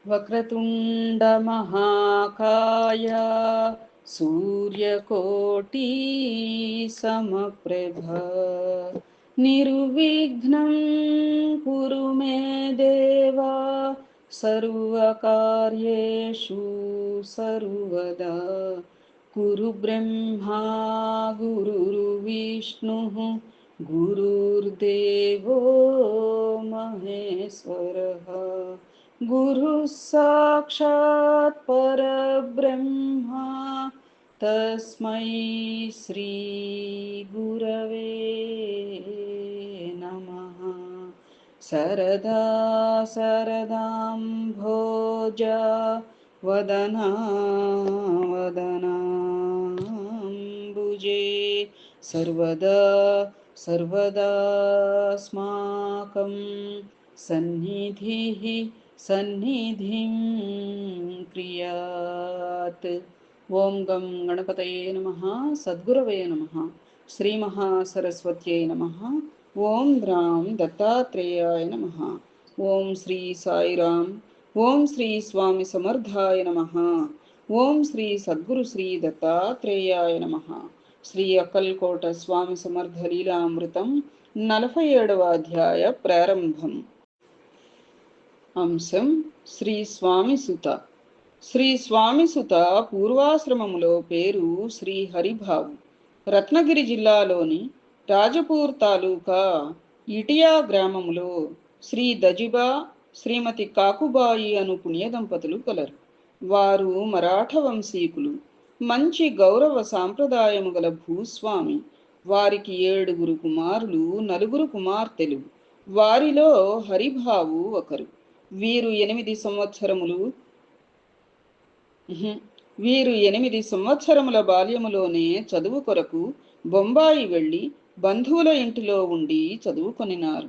వక్రతుండ మహాకాయ సూర్యకోటి సమప్రభ నిర్విఘ్నం కురు మే దేవా సర్వకార్యేషు సర్వదా గురు బ్రహ్మా గురుర్విష్ణుః గురుర్దేవో మహేశ్వరః గురు సాక్షాత్ పరబ్రహ్మ తస్మై శ్రీ గురవే నమః. శరదా శరదాంభోజ వదనా వదనాంబుజే సర్వదా సర్వదాస్మాకం సన్నిధిః సన్నిధిం క్రియాత్. ఓం గం గణపతయే నమః. సద్గురవే నమః. శ్రీ మహాసరస్వత్యై నమః. ఓం గ్రాం దత్తాత్రేయాయ నమః. ఓం శ్రీ సాయిరాం. ఓం శ్రీ స్వామి సమర్థాయ నమః. ఓం శ్రీ సద్గురు శ్రీ దత్తాత్రేయాయ నమః. శ్రీ అక్కల్కోట స్వామి సమర్థ లీలామృతం 47వ అధ్యాయ ప్రారంభం. అంశం శ్రీ స్వామి సుత. శ్రీ స్వామి సుత పూర్వాశ్రమములో పేరు శ్రీ హరిభావు. రత్నగిరి జిల్లాలోని రాజపూర్ తాలూకా ఇటియా గ్రామములో శ్రీ దజిబా శ్రీమతి కాకుబాయి అను పుణ్య దంపతులు కలరు. వారు మరాఠ వంశీకులు. మంచి గౌరవ సాంప్రదాయము గల భూస్వామి. వారికి 7 కుమారులు, 4 కుమార్తెలు. వారిలో హరిభావు ఒకరు. వీరు 8 సంవత్సరముల బాల్యములోనే చదువు కొరకు బొంబాయి వెళ్ళి బంధువుల ఇంటిలో ఉండి చదువుకొనినారు.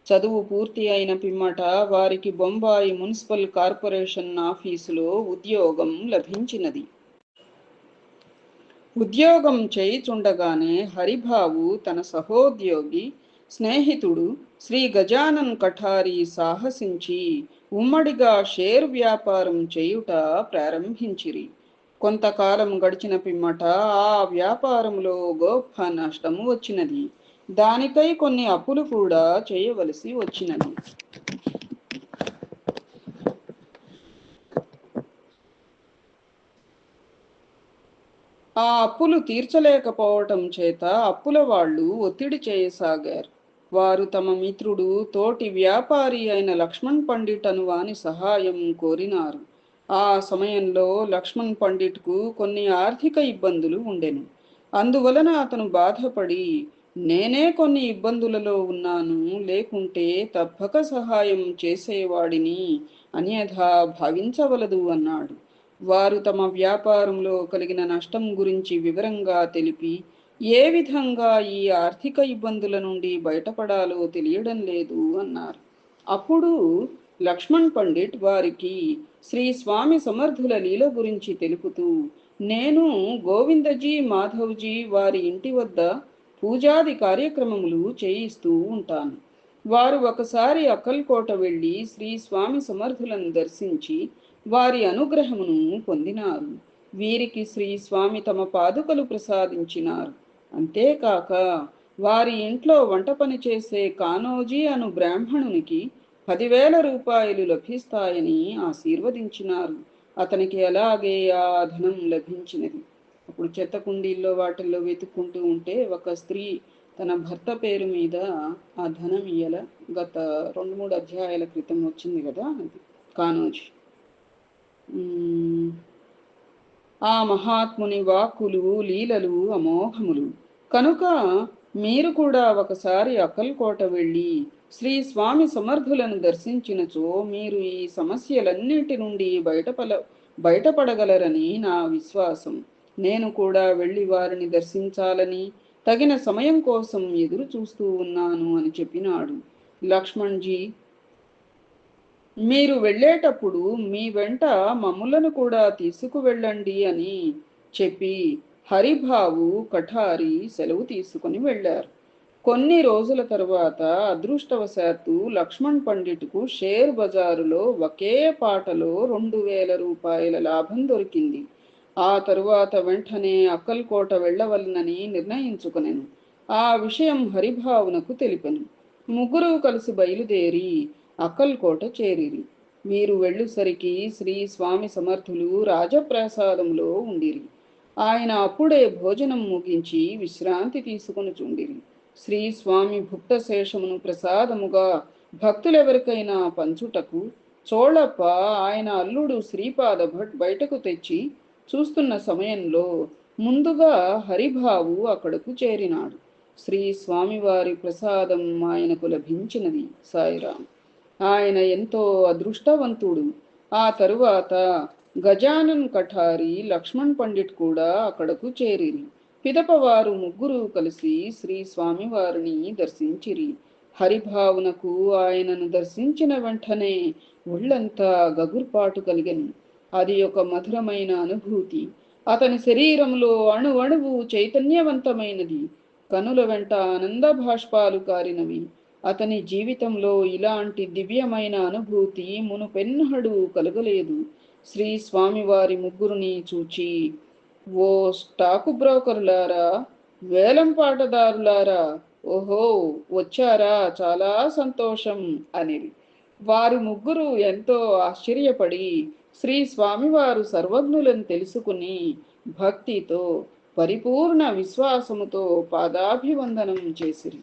చదువు పూర్తి అయిన పిమ్మట వారికి బొంబాయి మున్సిపల్ కార్పొరేషన్ ఆఫీసులో ఉద్యోగం లభించినది. ఉద్యోగం చేయుచుండగానే హరిభావు తన సహోద్యోగి స్నేహితుడు శ్రీ గజానన్ కఠారి సాహసించి ఉమ్మడిగా షేర్ వ్యాపారం చేయుట ప్రారంభించిరి. కొంతకాలం గడిచిన పిమ్మట ఆ వ్యాపారంలో గొప్ప నష్టము వచ్చినది. దానికై కొన్ని అప్పులు కూడా చేయవలసి వచ్చినది. ఆ అప్పులు తీర్చలేకపోవటం చేత అప్పుల వాళ్ళు ఒత్తిడి చేయసాగారు. వారు తమ మిత్రుడు తోటి వ్యాపారి అయిన లక్ష్మణ్ పండిట్ అను వాని సహాయం కోరినారు. ఆ సమయంలో లక్ష్మణ్ పండిట్కు కొన్ని ఆర్థిక ఇబ్బందులు ఉండెను. అందువలన అతను బాధపడి, నేనే కొన్ని ఇబ్బందులలో ఉన్నాను, లేకుంటే తప్పక సహాయం చేసేవాడిని, అన్యథా భావించవలదు అన్నాడు. వారు తమ వ్యాపారంలో కలిగిన నష్టం గురించి వివరంగా తెలిపి, ఏ విధంగా ఈ ఆర్థిక ఇబ్బందుల నుండి బయటపడాలో తెలియడం లేదు అన్నారు. అప్పుడు లక్ష్మణ్ పండిట్ వారికి శ్రీ స్వామి సమర్థుల లీల గురించి తెలుపుతూ, నేను గోవిందజీ మాధవ్జీ వారి ఇంటి వద్ద పూజాది కార్యక్రమములు చేయిస్తూ ఉంటాను. వారు ఒకసారి అక్కల్కోట వెళ్ళి శ్రీ స్వామి సమర్థులను దర్శించి వారి అనుగ్రహమును పొందినారు. వీరికి శ్రీ స్వామి తమ పాదుకలు ప్రసాదించినారు. అంతేకాక వారి ఇంట్లో వంట పని చేసే కానోజీ అను బ్రాహ్మణునికి 10,000 రూపాయలు లభిస్తాయని ఆశీర్వదించినారు. అతనికి అలాగే ఆ ధనం లభించినది. అప్పుడు చెత్త కుండీల్లో వాటిల్లో వెతుక్కుంటూ ఉంటే ఒక స్త్రీ తన భర్త పేరు మీద ఆ ధనం ఇయ్యల. గత 2-3 అధ్యాయాల క్రితం వచ్చింది కదా, అది కానోజీ. ఆ మహాత్ముని వాక్కులు లీలలు అమోఘములు. కనుక మీరు కూడా ఒకసారి అక్కల్కోట వెళ్ళి శ్రీ స్వామి సమర్థులను దర్శించినచో మీరు ఈ సమస్యలన్నింటి నుండి బయటపడగలరని నా విశ్వాసం. నేను కూడా వెళ్ళి వారిని దర్శించాలని తగిన సమయం కోసం ఎదురు చూస్తూ ఉన్నాను అని చెప్పినాడు. లక్ష్మణ్జీ, మీరు వెళ్ళేటప్పుడు మీ వెంట మమ్ములను కూడా తీసుకువెళ్ళండి అని చెప్పి హరిభావు కఠారి సెలవు తీసుకుని వెళ్ళారు. కొన్ని రోజుల తరువాత అదృష్టవశాత్తు లక్ష్మణ్ పండిట్కు షేర్ బజారులో ఒకే పాటలో 2000 రూపాయల లాభం దొరికింది. ఆ తరువాత వెంటనే అక్కల్కోట వెళ్ళవలనని నిర్ణయించుకొనెను. ఆ విషయం హరిభావునకు తెలిపెను. ముగ్గురు కలిసి బయలుదేరి అక్కల్కోట చేరిరి. వీరు వెళ్ళుసరికి శ్రీ స్వామి సమర్థులు రాజప్రాసాదంలో ఉండిరి. ఆయన అప్పుడే భోజనం ముగించి విశ్రాంతి తీసుకుని చుండిరి. శ్రీ స్వామి భుక్త శేషమును ప్రసాదముగా భక్తులెవరికైనా పంచుటకు చోళప్ప ఆయన అల్లుడు శ్రీపాద భట్ బయటకు తెచ్చి చూస్తున్న సమయంలో ముందుగా హరిభావు అక్కడకు చేరినాడు. శ్రీ స్వామివారి ప్రసాదం ఆయనకు లభించినది. సాయిరాం. ఆయన ఎంతో అదృష్టవంతుడు. ఆ తరువాత గజానన్ కఠారి, లక్ష్మణ్ పండిట్ కూడా అక్కడకు చేరిరి. పిదపవారు ముగ్గురు కలిసి శ్రీ స్వామివారిని దర్శించిరి. హరిభావునకు ఆయనను దర్శించిన వెంటనే ఒళ్ళంతా గగుర్పాటు కలిగెను. అది ఒక మధురమైన అనుభూతి. అతని శరీరంలో అణువణువు చైతన్యవంతమైనది. కనుల వెంట ఆనంద భాష్పాలు కారినవి. అతని జీవితంలో ఇలాంటి దివ్యమైన అనుభూతి మునుపెన్నడూ కలగలేదు. శ్రీ స్వామివారి ముగ్గురిని చూచి, ఓ స్టాకు బ్రోకరులారా, వేలం పాటదారులారా, ఓహో వచ్చారా, చాలా సంతోషం అనిరి. వారు ముగ్గురు ఎంతో ఆశ్చర్యపడి శ్రీ స్వామివారు సర్వజ్ఞులను తెలుసుకుని భక్తితో పరిపూర్ణ విశ్వాసముతో పాదాభివందనం చేసిరి.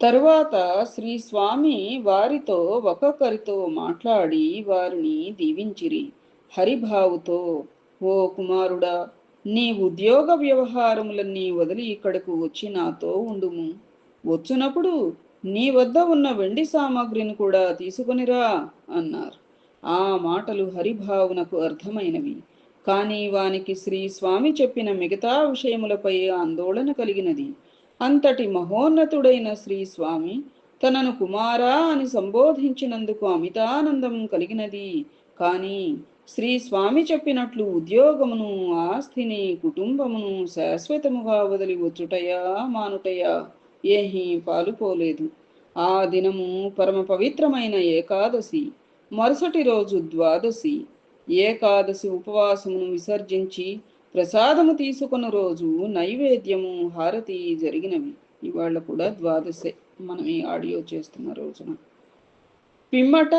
తరువాత శ్రీ స్వామి వారితో ఒక్కొక్కరితో మాట్లాడి వారిని దీవించిరి. హరిభావుతో, ఓ కుమారుడా, నీ ఉద్యోగ వ్యవహారములన్నీ వదిలి ఇక్కడకు వచ్చి నాతో ఉండుము. వచ్చినప్పుడు నీ వద్ద ఉన్న వెండి సామాగ్రిని కూడా తీసుకొనిరా అన్నారు. ఆ మాటలు హరిభావునకు అర్థమైనవి. కానీ వానికి శ్రీ స్వామి చెప్పిన మిగతా విషయములపై ఆందోళన కలిగినది. అంతటి మహోన్నతుడైన శ్రీ స్వామి తనను కుమారా అని సంబోధించినందుకు అమితానందం కలిగినది. కానీ శ్రీ స్వామి చెప్పినట్లు ఉద్యోగమును, ఆస్తిని, కుటుంబమును శాశ్వతముగా వదిలి వచ్చుటయా మానుటయా ఏహీ పాలుపోలేదు. ఆ దినము పరమ పవిత్రమైన ఏకాదశి. మరుసటి రోజు ద్వాదశి. ఏకాదశి ఉపవాసమును విసర్జించి ప్రసాదము తీసుకున్న రోజు నైవేద్యము, హారతి జరిగినవి. ఇవాళ కూడా ద్వాదశే, మనం ఈ ఆడియో చేస్తున్న రోజున. పిమ్మట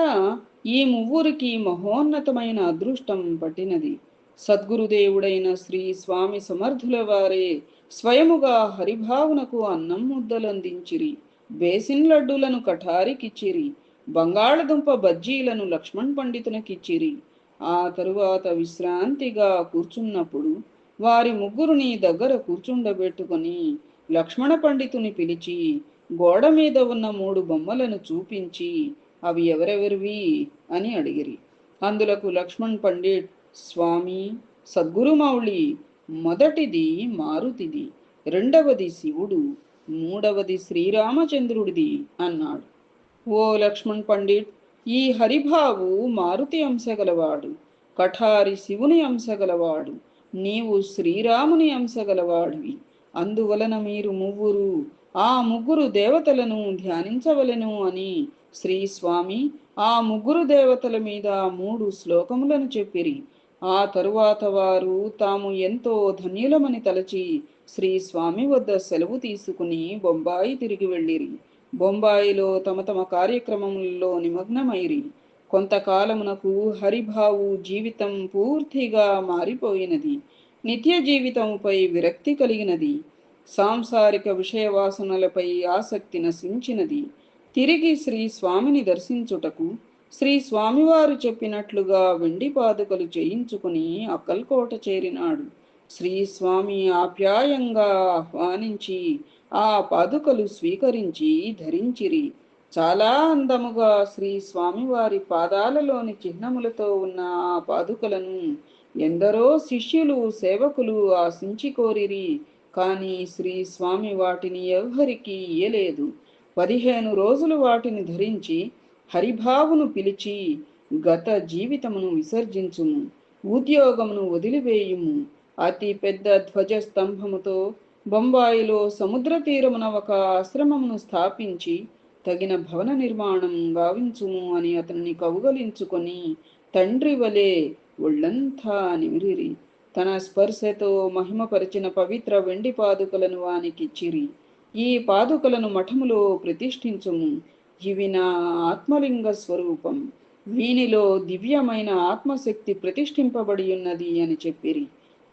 ఈ ముగ్గురికి మహోన్నతమైన అదృష్టం పట్టినది. సద్గురుదేవుడైన శ్రీ స్వామి సమర్థుల వారే స్వయముగా హరిభావునకు అన్నం ముద్దలు అందించిరి. బేసిన్ లడ్డులను కఠారికిచ్చిరి. బంగాళదుంప బజ్జీలను లక్ష్మణ్ పండితునికిచ్చిరి. ఆ తరువాత విశ్రాంతిగా కూర్చున్నప్పుడు వారి ముగ్గురిని దగ్గర కూర్చుండబెట్టుకొని లక్ష్మణ పండితుని పిలిచి గోడ మీద ఉన్న 3 బొమ్మలను చూపించి అవి ఎవరెవరివి అని అడిగిరి. అందులకు లక్ష్మణ్ పండిట్, స్వామి, సద్గురుమౌళి, మొదటిది మారుతిది, రెండవది శివుడు, మూడవది శ్రీరామచంద్రుడిది అన్నాడు. ఓ లక్ష్మణ్ పండిట్, ఈ హరిభావు మారుతి అంశగలవాడు, కఠారి శివుని అంశగలవాడు, నీవు శ్రీరాముని అంశగలవాడివి. అందువలన మీరు ముగ్గురు ఆ ముగ్గురు దేవతలను ధ్యానించవలెను అని శ్రీ స్వామి ఆ ముగ్గురు దేవతల మీద 3 శ్లోకములను చెప్పిరి. ఆ తరువాత వారు తాము ఎంతో ధన్యులమని తలచి శ్రీ స్వామి వద్ద సెలవు తీసుకుని బొంబాయి తిరిగి వెళ్ళిరి. బొంబాయిలో తమ తమ కార్యక్రమములలో నిమగ్నమైరి. కొంతకాలమునకు హరిభావు జీవితం పూర్తిగా మారిపోయినది. నిత్య జీవితముపై విరక్తి కలిగినది. సాంసారిక విషయవాసనలపై ఆసక్తి నశించినది. తిరిగి శ్రీ స్వామిని దర్శించుటకు శ్రీ స్వామివారు చెప్పినట్లుగా వెండి పాదుకలు చేయించుకుని అక్కల్కోట చేరినాడు. శ్రీ స్వామి ఆప్యాయంగా ఆహ్వానించి ఆ పాదుకలు స్వీకరించి ధరించిరి. చాలా అందముగా శ్రీ స్వామివారి పాదాలలోని చిహ్నములతో ఉన్న ఆ పాదుకలను ఎందరో శిష్యులు, సేవకులు ఆశించి కోరిరి. కానీ శ్రీ స్వామి వాటిని ఎవ్వరికీ ఇయ్యలేదు. 15 రోజులు వాటిని ధరించి హరిభావును పిలిచి, గత జీవితమును విసర్జించుము, ఉద్యోగమును వదిలివేయుము, అతి పెద్ద ధ్వజస్తంభముతో బొంబాయిలో సముద్ర తీరమున ఒక ఆశ్రమమును స్థాపించి తగిన భవన నిర్మాణం గావించుము అని అతన్ని కౌగలించుకొని తండ్రి వలె ఒళ్ళంతా నిమిరిరి. తన స్పర్శతో మహిమపరిచిన పవిత్ర వెండి పాదుకలను వానికిచ్చిరి. ఈ పాదుకలను మఠములో ప్రతిష్ఠించుము. ఇవి నా ఆత్మలింగ స్వరూపం. వీనిలో దివ్యమైన ఆత్మశక్తి ప్రతిష్ఠింపబడి ఉన్నది అని చెప్పిరి.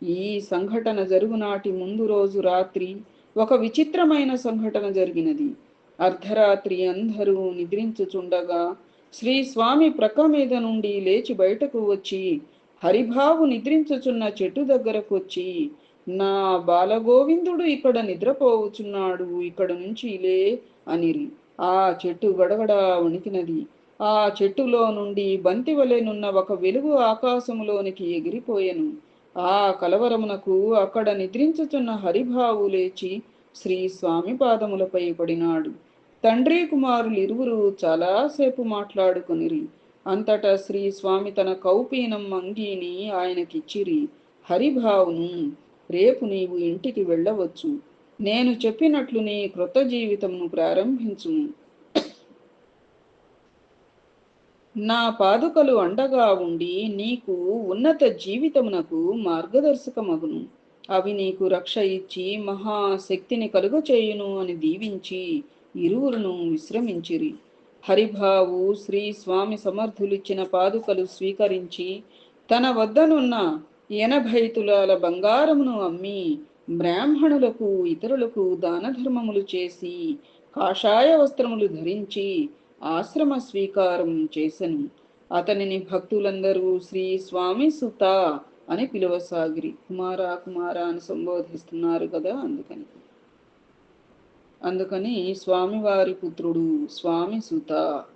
ఈ సంఘటన జరుగునాటి ముందు రోజు రాత్రి ఒక విచిత్రమైన సంఘటన జరిగినది. అర్ధరాత్రి అందరూ నిద్రించుచుండగా శ్రీ స్వామి ప్రక్క మీద నుండి లేచి బయటకు వచ్చి హరిభావు నిద్రించుచున్న చెట్టు దగ్గరకు వచ్చి, నా బాలగోవిందుడు ఇక్కడ నిద్రపోవుచున్నాడు, ఇక్కడ నుంచి లే అనిరి. ఆ చెట్టు గడగడ వణికినది. ఆ చెట్టులో నుండి బంతివలెనున్న ఒక వెలుగు ఆకాశములోనికి ఎగిరిపోయెను. ఆ కలవరమునకు అక్కడ నిద్రించుచున్న హరిభావు లేచి శ్రీ స్వామి పాదములపై పడినాడు. తండ్రి కుమారులు ఇరువురు చాలాసేపు మాట్లాడుకొనిరి. అంతటా శ్రీ స్వామి తన కౌపీనం అంగీని ఆయనకిచ్చిరి. హరిభావును, రేపు నీవు ఇంటికి వెళ్ళవచ్చు. నేను చెప్పినట్లు నీ క్రొత్త జీవితమును ప్రారంభించుము. నా పాదుకలు అండగా ఉండి నీకు ఉన్నత జీవితమునకు మార్గదర్శకమగును. అవి నీకు రక్ష ఇచ్చి మహాశక్తిని కలుగచేయును అని దీవించి ఇరువురును విశ్రమించిరి. హరిభావు శ్రీ స్వామి సమర్థులిచ్చిన పాదుకలు స్వీకరించి తన వద్దనున్న 80 తులాల బంగారమును అమ్మి బ్రాహ్మణులకు ఇతరులకు దానధర్మములు చేసి కాషాయ వస్త్రములు ధరించి ఆశ్రమ స్వీకారం చేసెను. అతనిని భక్తులందరూ శ్రీ స్వామి సుత అని పిలువసాగిరి. కుమారా కుమారా అని సంబోధిస్తున్నారు కదా, అందుకని స్వామివారి పుత్రుడు స్వామి సుత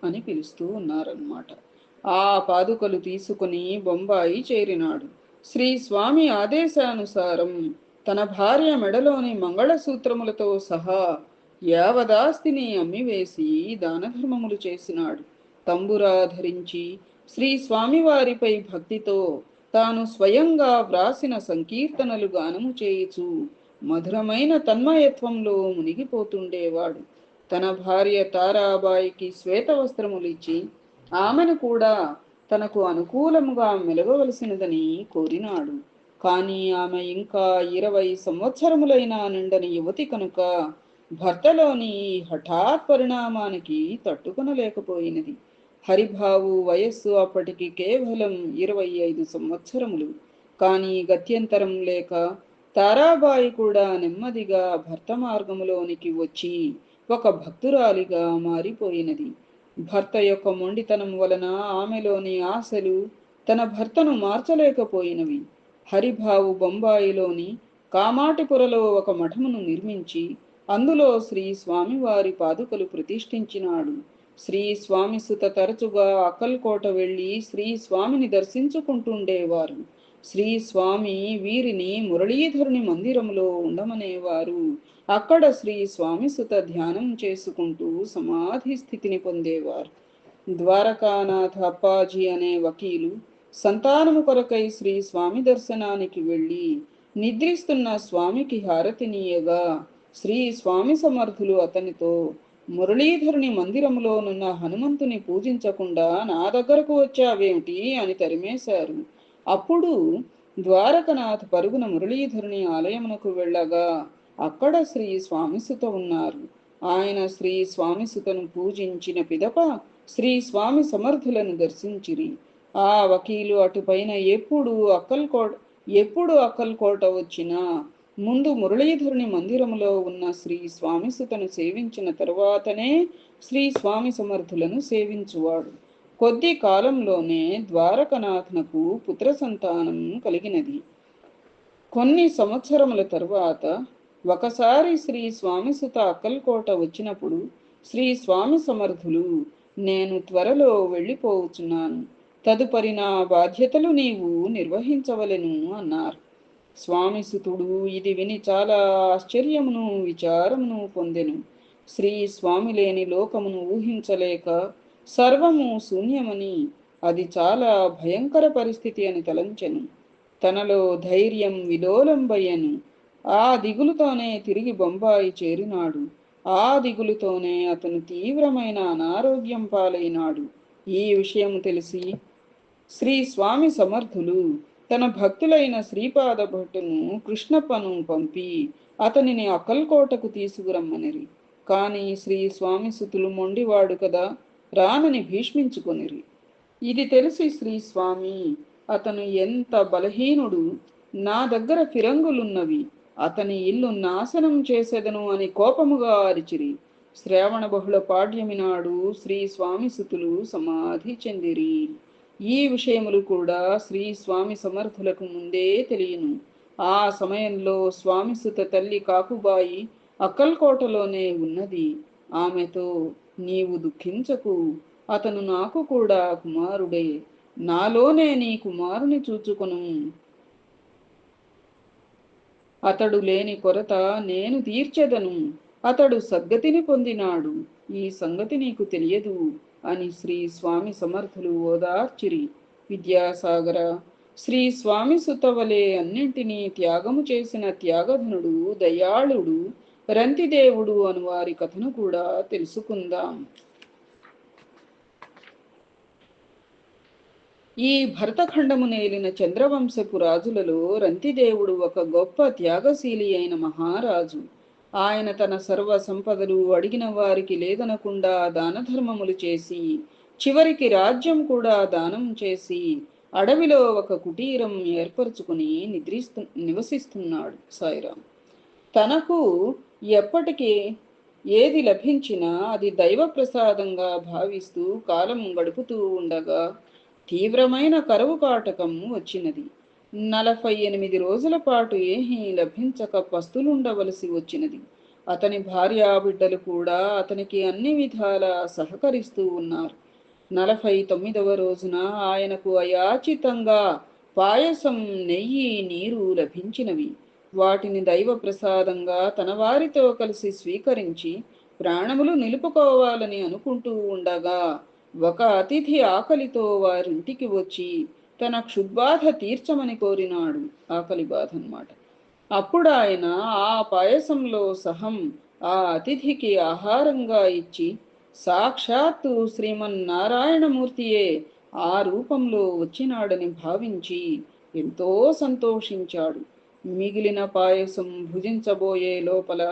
అని పిలుస్తూ ఉన్నారన్నమాట. ఆ పాదుకలు తీసుకుని బొంబాయి చేరినాడు. శ్రీ స్వామి ఆదేశానుసారం తన భార్య మెడలోని మంగళసూత్రములతో సహా యావదాస్తిని అమ్మివేసి దానధర్మములు చేసినాడు. తంబురా ధరించి శ్రీ స్వామివారిపై భక్తితో తాను స్వయంగా వ్రాసిన సంకీర్తనలు గానము చేయుచు మధురమైన తన్మయత్వంలో మునిగిపోతుండేవాడు. తన భార్య తారాబాయికి శ్వేత వస్త్రములిచ్చి ఆమెను కూడా తనకు అనుకూలముగా మెలగవలసినదని కోరినాడు. కానీ ఆమె ఇంకా 20 సంవత్సరములైనా నిండని యువతి కనుక భర్తలోని హఠాత్ పరిణామానికి తట్టుకొనలేకపోయినది. హరిభావు వయస్సు అప్పటికి కేవలం 25 సంవత్సరములు. కానీ గత్యంతరం లేక తారాబాయి కూడా నెమ్మదిగా భర్త మార్గములోనికి వచ్చి ఒక భక్తురాలిగా మారిపోయినది. భర్త యొక్క మొండితనం వలన ఆమెలోని ఆశలు తన భర్తను మార్చలేకపోయినవి. హరిభావు బొంబాయిలోని కామాటిపురలో ఒక మఠమును నిర్మించి అందులో శ్రీ స్వామివారి పాదుకలు ప్రతిష్ఠించినాడు. శ్రీ స్వామి సుత తరచుగా అక్కల్కోట వెళ్ళి శ్రీ స్వామిని దర్శించుకుంటుండేవారు. శ్రీ స్వామి వీరిని మురళీధరుని మందిరంలో ఉండమనేవారు. అక్కడ శ్రీ స్వామి సుత ధ్యానం చేసుకుంటూ సమాధి స్థితిని పొందేవారు. ద్వారకానాథ్ అప్పాజీ అనే వకీలు సంతానము కొరకై శ్రీ స్వామి దర్శనానికి వెళ్ళి నిద్రిస్తున్న స్వామికి హారతినీయగా శ్రీ స్వామి సమర్థులు అతనితో, మురళీధరుని మందిరములోనున్న హనుమంతుని పూజించకుండా నా దగ్గరకు వచ్చావేమిటి అని తరిమేశారు. అప్పుడు ద్వారకనాథ్ పరుగున మురళీధరుని ఆలయమునకు వెళ్ళగా అక్కడ శ్రీ స్వామిసుత ఉన్నారు. ఆయన శ్రీ స్వామిసుతను పూజించిన పిదప శ్రీ స్వామి సమర్థులను దర్శించిరి. ఆ వకీలు అటుపైన ఎప్పుడు అక్కల్కోట వచ్చినా ముందు మురళీధరుని మందిరములో ఉన్న శ్రీ స్వామిసుతను సేవించిన తరువాతనే శ్రీ స్వామి సమర్థులను సేవించువాడు. కొద్ది కాలంలోనే ద్వారకనాథ్నకు పుత్ర సంతానం కలిగినది. కొన్ని సంవత్సరముల తరువాత ఒకసారి శ్రీ స్వామిసుత అక్కల్కోట వచ్చినప్పుడు శ్రీ స్వామి సమర్థులు, నేను త్వరలో వెళ్ళిపోవచ్చున్నాను, తదుపరి నా బాధ్యతలు నీవు నిర్వహించవలెను అన్నారు. స్వామిసుతుడు ఇది విని చాలా ఆశ్చర్యమును విచారమును పొందెను. శ్రీ స్వామి లేని లోకమును ఊహించలేక సర్వము శూన్యమని, అది చాలా భయంకర పరిస్థితి అని తలంచెను. తనలో ధైర్యం విలోలంబయ్యను. ఆ దిగులుతోనే తిరిగి బొంబాయి చేరినాడు. ఆ దిగులుతోనే అతను తీవ్రమైన అనారోగ్యం పాలైనాడు. ఈ విషయం తెలిసి శ్రీ స్వామి సమర్థులు తన భక్తులైన శ్రీపాద భట్టును కృష్ణప్పను పంపి అతనిని అక్కల్కోటకు తీసుకురమ్మనిరి. కాని శ్రీ స్వామి సుతులు మొండివాడు కదా, రానని భీష్మించుకొనిరి. ఇది తెలిసి శ్రీ స్వామి, అతను ఎంత బలహీనుడు, నా దగ్గర ఫిరంగులున్నవి, అతని ఇల్లు నాశనం చేసేదను అని కోపముగా అరిచిరి. శ్రావణ బహుళ పాడ్యమి నాడు శ్రీ స్వామి సుతులు సమాధి చెందిరి. ఈ విషయములు కూడా శ్రీ స్వామి సమర్థులకు ముందే తెలియను. ఆ సమయంలో స్వామి సుత తల్లి కాకుబాయి అక్కల్కోటలోనే ఉన్నది. ఆమెతో, నీవు దుఃఖించకు, అతను నాకు కూడా కుమారుడే, నాలోనే నీ కుమారుని చూచుకొను, అతడు లేని కొరత నేను తీర్చెదను, అతడు సద్గతిని పొందినాడు, ఈ సంగతి నీకు తెలియదు అని శ్రీ స్వామి సమర్థులు ఓదార్చిరి. విద్యాసాగర, శ్రీ స్వామి సుతవలే అన్నింటినీ త్యాగము చేసిన త్యాగధనుడు, దయాళుడు రంతిదేవుడు అను వారి కథను కూడా తెలుసుకుందాం. ఈ భరతఖండము నేలిన చంద్రవంశపు రాజులలో రంతిదేవుడు ఒక గొప్ప త్యాగశీలి అయిన మహారాజు. ఆయన తన సర్వ సంపదలు అడిగిన వారికి లేదనకుండా దానధర్మములు చేసి, చివరికి రాజ్యం కూడా దానం చేసి, అడవిలో ఒక కుటీరం ఏర్పరచుకుని నివసిస్తున్నాడు సాయిరాం. తనకు ఎప్పటికీ ఏది లభించినా అది దైవ ప్రసాదంగా భావిస్తూ కాలం గడుపుతూ ఉండగా తీవ్రమైన కరువు కాటకం వచ్చినది. 48 రోజుల పాటు ఏమీ లభించక పస్తులుండవలసి వచ్చినది. అతని భార్యాబిడ్డలు కూడా అతనికి అన్ని విధాలా సహకరిస్తూ ఉన్నారు. 49వ రోజున ఆయనకు అయాచితంగా పాయసం, నెయ్యి, నీరు లభించినవి. వాటిని దైవ ప్రసాదంగా తన వారితో కలిసి స్వీకరించి ప్రాణములు నిలుపుకోవాలని అనుకుంటూ ఉండగా ఒక అతిథి ఆకలితో వారింటికి వచ్చి తన క్షుద్బాధ తీర్చమని కోరినాడు. ఆకలి బాధ అన్నమాట. అప్పుడు ఆయన ఆ పాయసంలో సహం ఆ అతిథికి ఆహారంగా ఇచ్చి, సాక్షాత్తు శ్రీమన్నారాయణమూర్తియే ఆ రూపంలో వచ్చినాడని భావించి ఎంతో సంతోషించాడు. మిగిలిన పాయసం భుజించబోయే లోపల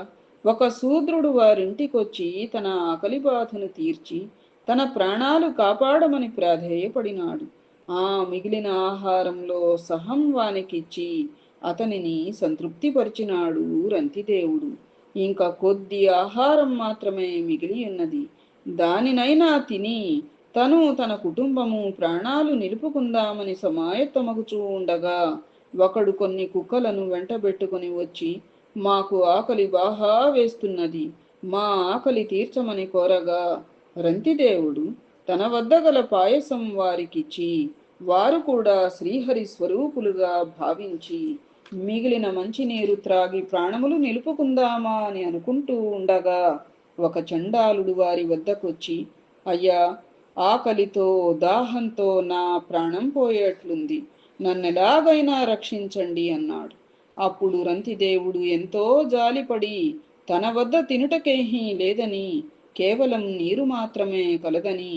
ఒక శూద్రుడు వారింటికొచ్చి తన ఆకలి బాధను తీర్చి తన ప్రాణాలు కాపాడమని ప్రాధేయపడినాడు. ఆ మిగిలిన ఆహారంలో సహం వానికిచ్చి అతనిని సంతృప్తిపరిచినాడు రంతిదేవుడు. ఇంకా కొద్ది ఆహారం మాత్రమే మిగిలి ఉన్నది. దానినైనా తిని తను తన కుటుంబము ప్రాణాలు నిలుపుకుందామని సమాయత్తమగుచూ ఉండగా ఒకడు కొన్ని కుక్కలను వెంటబెట్టుకుని వచ్చి, మాకు ఆకలి బాగా వేస్తున్నది, మా ఆకలి తీర్చమని కోరగా రంతిదేవుడు తన వద్ద గల పాయసం వారికిచ్చి, వారు కూడా శ్రీహరి స్వరూపులుగా భావించి మిగిలిన మంచినీరు త్రాగి ప్రాణములు నిలుపుకుందామా అని అనుకుంటూ ఉండగా ఒక చండాలుడు వారి వద్దకొచ్చి, అయ్యా, ఆకలితో దాహంతో నా ప్రాణం పోయేట్లుంది, నన్నెలాగైనా రక్షించండి అన్నాడు. అప్పుడు రంతిదేవుడు ఎంతో జాలిపడి తన వద్ద తినుటకేహీ లేదని, కేవలం నీరు మాత్రమే కలదని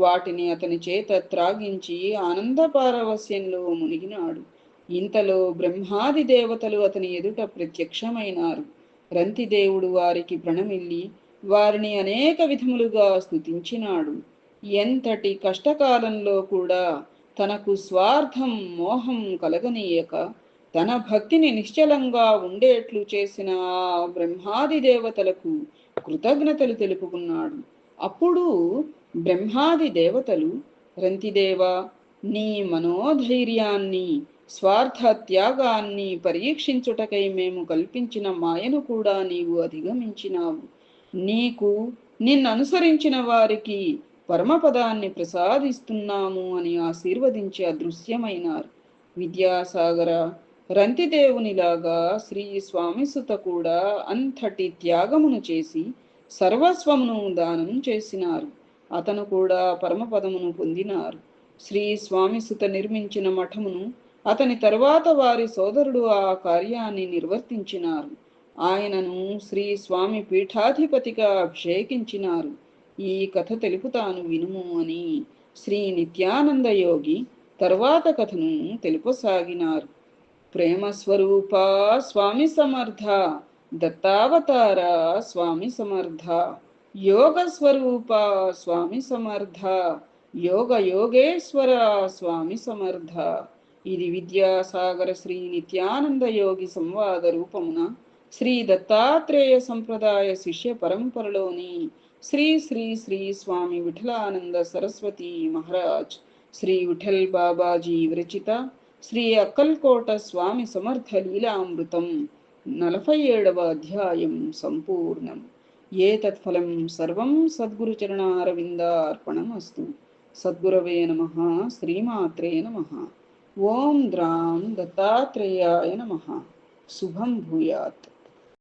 వాటిని అతని చేత త్రాగించి ఆనంద పారవస్యంలో మునిగినాడు. ఇంతలో బ్రహ్మాది దేవతలు అతని ఎదుట ప్రత్యక్షమైనారు. రంతిదేవుడు వారికి ప్రణమిల్లి వారిని అనేక విధములుగా స్తుతించినాడు. ఎంతటి కష్టకాలంలో కూడా తనకు స్వార్థం, మోహం కలగనీయక తన భక్తిని నిశ్చలంగా ఉండేట్లు చేసిన ఆ బ్రహ్మాది దేవతలకు కృతజ్ఞతలు తెలుపుకున్నాడు. అప్పుడు బ్రహ్మాది దేవతలు, రంతిదేవా, నీ మనోధైర్యాన్ని, స్వార్థ త్యాగాన్ని పరీక్షించుటకై మేము కల్పించిన మాయను కూడా నీవు అధిగమించినావు. నీకు నిన్ననుసరించిన వారికి పరమపదాన్ని ప్రసాదిస్తున్నాము అని ఆశీర్వదించి అదృశ్యమైనారు. విద్యాసాగర, రంతిదేవునిలాగా శ్రీ స్వామిసుత కూడా అంతటి త్యాగమును చేసి సర్వస్వమును దానం చేసినారు. అతను కూడా పరమపదమును పొందినారు. శ్రీ స్వామిసుత నిర్మించిన మఠమును అతని తరువాత వారి సోదరుడు ఆ కార్యాన్ని నిర్వర్తించినారు. ఆయనను శ్రీ స్వామి పీఠాధిపతిగా అభిషేకించినారు. ఈ కథ తెలుపుతాను వినుము అని శ్రీ నిత్యానంద యోగి తరువాత కథను తెలుపసాగినారు. ప్రేమ స్వరూప స్వామి సమర్థ, దత్తావతార స్వామి సమర్థ, యోగ స్వరూప స్వామి సమర్థ, యోగ యోగేశ్వర స్వామి సమర్థ. ఇది విద్యాసాగర శ్రీ నిత్యానంద యోగి సంవాద రూపమున శ్రీ దత్తాత్రేయ సంప్రదాయ శిష్య పరంపరలోని శ్రీ శ్రీ శ్రీ స్వామి విఠలానంద సరస్వతి మహారాజ్ శ్రీ విఠల్ బాబాజీ విరచిత శ్రీ అక్కల్కోట స్వామి సమర్థ లీలామృతం 47వ అధ్యాయం సంపూర్ణం. ఏతత్ఫలం సర్వం సద్గురుచరణారవిందార్పణమస్తు. సద్గురవే నమః. శ్రీమాత్రే నమః. ఓం ద్రాం దత్తాత్రేయాయ నమః. శుభం భూయాత్.